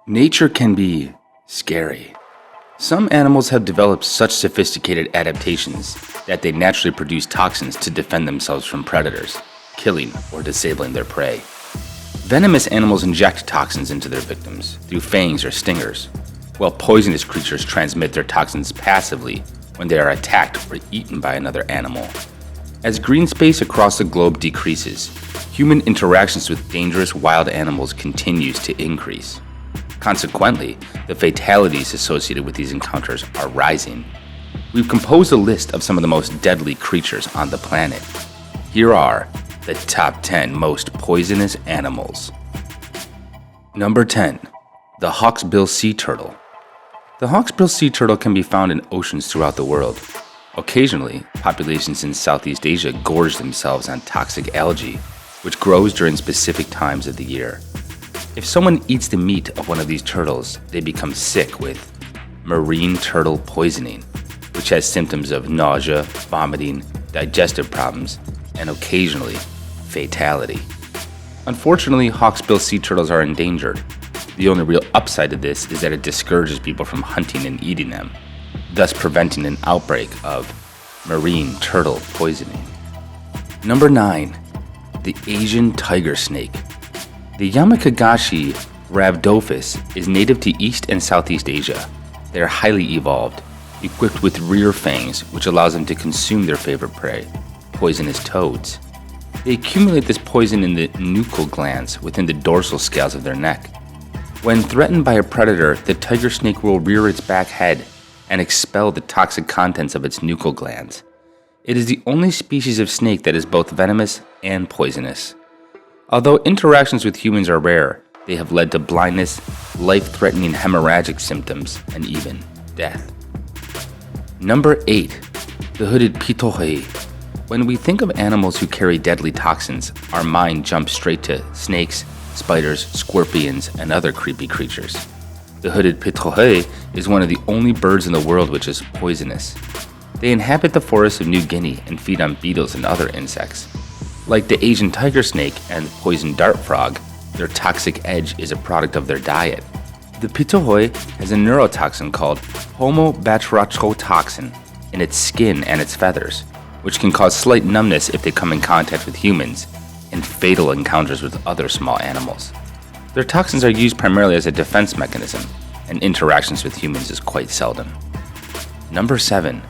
Nature can be scary. Some animals have developed such sophisticated adaptations that they naturally produce toxins to defend themselves from predators, killing or disabling their prey. Venomous animals inject toxins into their victims through fangs or stingers, while poisonous creatures transmit their toxins passively when they are attacked or eaten by another animal. As green space across the globe decreases, human interactions with dangerous wild animals continues to increase. Consequently, the fatalities associated with these encounters are rising. We've composed a list of some of the most deadly creatures on the planet. Here are the top 10 most poisonous animals. Number 10. The Hawksbill Sea Turtle. The Hawksbill Sea Turtle can be found in oceans throughout the world. Occasionally, populations in Southeast Asia gorge themselves on toxic algae, which grows during specific times of the year. If someone eats the meat of one of these turtles, they become sick with marine turtle poisoning, which has symptoms of nausea, vomiting, digestive problems, and occasionally fatality. Unfortunately, Hawksbill sea turtles are endangered. The only real upside to this is that it discourages people from hunting and eating them, thus preventing an outbreak of marine turtle poisoning. Number 9. The Asian tiger snake. The Yamakagashi rhabdophis is native to East and Southeast Asia. They are highly evolved, equipped with rear fangs, which allows them to consume their favorite prey, poisonous toads. They accumulate this poison in the nuchal glands within the dorsal scales of their neck. When threatened by a predator, the tiger snake will rear its back head and expel the toxic contents of its nuchal glands. It is the only species of snake that is both venomous and poisonous. Although interactions with humans are rare, they have led to blindness, life-threatening hemorrhagic symptoms, and even death. Number 8. The hooded Pitohe. When we think of animals who carry deadly toxins, our mind jumps straight to snakes, spiders, scorpions, and other creepy creatures. The hooded Pitohe is one of the only birds in the world which is poisonous. They inhabit the forests of New Guinea and feed on beetles and other insects. Like the Asian tiger snake and poison dart frog, their toxic edge is a product of their diet. The Pitohe has a neurotoxin called homobatrachotoxin in its skin and its feathers, which can cause slight numbness if they come in contact with humans and fatal encounters with other small animals. Their toxins are used primarily as a defense mechanism, and interactions with humans is quite seldom. Number 7.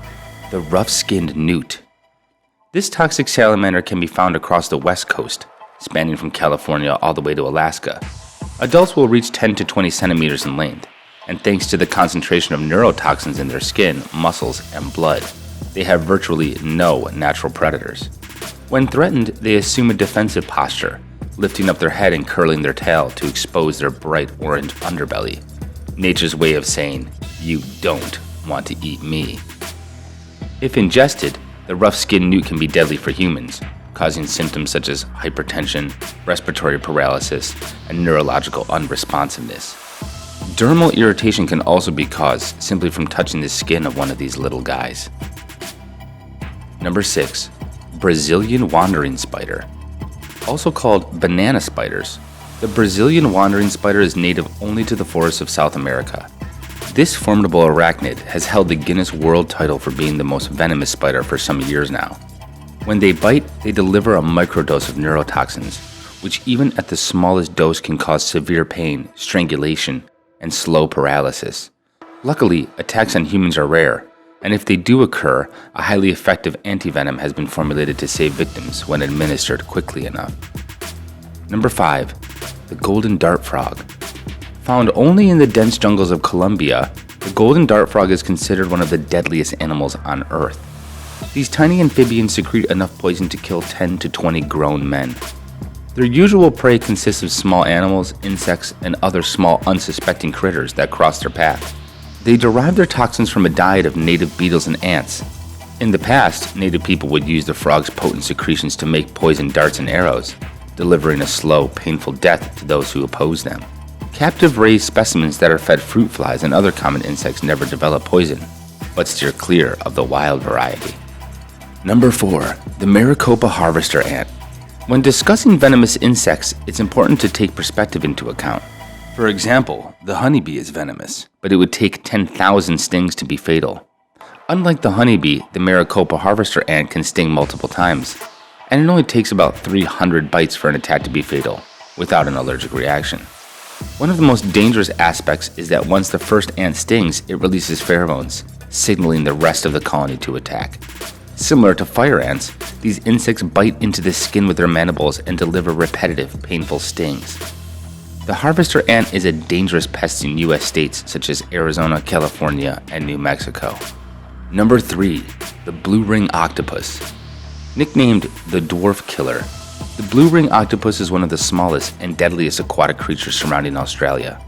The rough-skinned newt. This toxic salamander can be found across the west coast, spanning from California all the way to Alaska. Adults will reach 10 to 20 centimeters in length, and thanks to the concentration of neurotoxins in their skin, muscles, and blood, they have virtually no natural predators. When threatened, they assume a defensive posture, lifting up their head and curling their tail to expose their bright orange underbelly. Nature's way of saying, "You don't want to eat me." If ingested, the rough-skinned newt can be deadly for humans, causing symptoms such as hypertension, respiratory paralysis, and neurological unresponsiveness. Dermal irritation can also be caused simply from touching the skin of one of these little guys. Number 6. Brazilian wandering spider. Also called banana spiders, the Brazilian wandering spider is native only to the forests of South America. This formidable arachnid has held the Guinness World title for being the most venomous spider for some years now. When they bite, they deliver a microdose of neurotoxins, which even at the smallest dose can cause severe pain, strangulation, and slow paralysis. Luckily, attacks on humans are rare, and if they do occur, a highly effective antivenom has been formulated to save victims when administered quickly enough. Number 5. The golden dart frog. Found only in the dense jungles of Colombia, the golden dart frog is considered one of the deadliest animals on Earth. These tiny amphibians secrete enough poison to kill 10 to 20 grown men. Their usual prey consists of small animals, insects, and other small unsuspecting critters that cross their path. They derive their toxins from a diet of native beetles and ants. In the past, native people would use the frog's potent secretions to make poison darts and arrows, delivering a slow, painful death to those who oppose them. Captive raised specimens that are fed fruit flies and other common insects never develop poison, but steer clear of the wild variety. Number 4. The Mariposa Harvester Ant. When discussing venomous insects, it's important to take perspective into account. For example, the honeybee is venomous, but it would take 10,000 stings to be fatal. Unlike the honeybee, the Mariposa Harvester Ant can sting multiple times, and it only takes about 300 bites for an attack to be fatal, without an allergic reaction. One of the most dangerous aspects is that once the first ant stings, it releases pheromones, signaling the rest of the colony to attack. Similar to fire ants, these insects bite into the skin with their mandibles and deliver repetitive, painful stings. The harvester ant is a dangerous pest in U.S. states such as Arizona, California, and New Mexico. Number 3. The blue ring octopus. Nicknamed the dwarf killer, the blue ring octopus is one of the smallest and deadliest aquatic creatures surrounding Australia.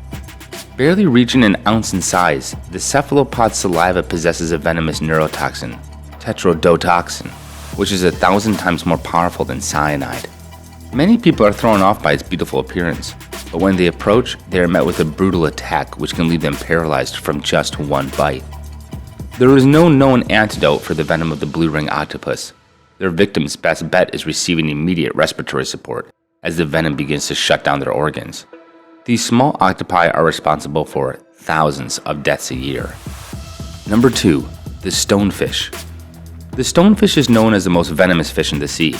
Barely reaching an ounce in size, the cephalopod's saliva possesses a venomous neurotoxin, tetrodotoxin, which is 1,000 times more powerful than cyanide. Many people are thrown off by its beautiful appearance, but when they approach, they are met with a brutal attack which can leave them paralyzed from just one bite. There is no known antidote for the venom of the blue ring octopus. Their victim's best bet is receiving immediate respiratory support as the venom begins to shut down their organs. These small octopi are responsible for thousands of deaths a year. Number 2. The stonefish. The stonefish is known as the most venomous fish in the sea.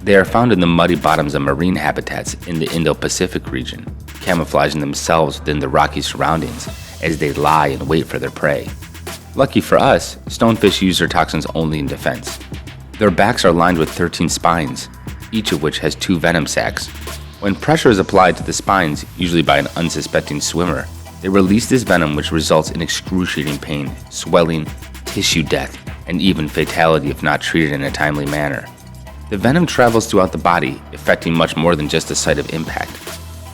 They are found in the muddy bottoms of marine habitats in the Indo-Pacific region, camouflaging themselves within the rocky surroundings as they lie in wait for their prey. Lucky for us, stonefish use their toxins only in defense. Their backs are lined with 13 spines, each of which has 2 venom sacs. When pressure is applied to the spines, usually by an unsuspecting swimmer, they release this venom which results in excruciating pain, swelling, tissue death, and even fatality if not treated in a timely manner. The venom travels throughout the body, affecting much more than just the site of impact.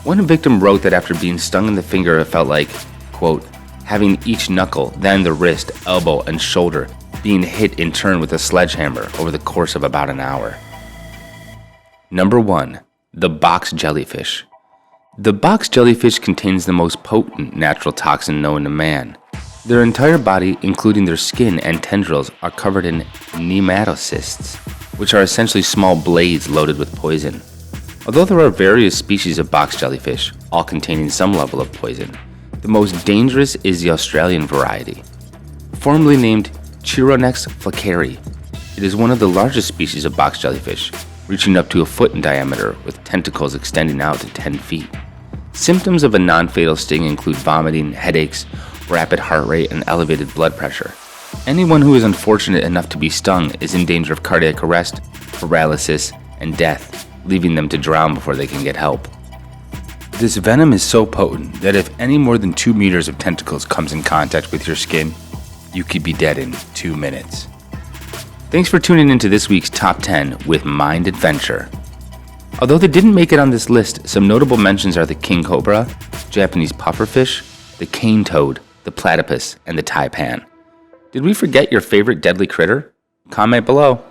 One victim wrote that after being stung in the finger, it felt like, quote, having each knuckle, then the wrist, elbow, and shoulder being hit in turn with a sledgehammer over the course of about an hour. Number 1. The box jellyfish. The box jellyfish contains the most potent natural toxin known to man. Their entire body, including their skin and tendrils, are covered in nematocysts, which are essentially small blades loaded with poison. Although there are various species of box jellyfish, all containing some level of poison, the most dangerous is the Australian variety. Formerly named Chironex fleckeri, it is one of the largest species of box jellyfish, reaching up to a foot in diameter with tentacles extending out to 10 feet. Symptoms of a non-fatal sting include vomiting, headaches, rapid heart rate, and elevated blood pressure. Anyone who is unfortunate enough to be stung is in danger of cardiac arrest, paralysis, and death, leaving them to drown before they can get help. This venom is so potent that if any more than 2 meters of tentacles comes in contact with your skin, you could be dead in 2 minutes. Thanks for tuning into this week's Top 10 with Mind Adventure. Although they didn't make it on this list, some notable mentions are the king cobra, Japanese pufferfish, the cane toad, the platypus, and the taipan. Did we forget your favorite deadly critter? Comment below.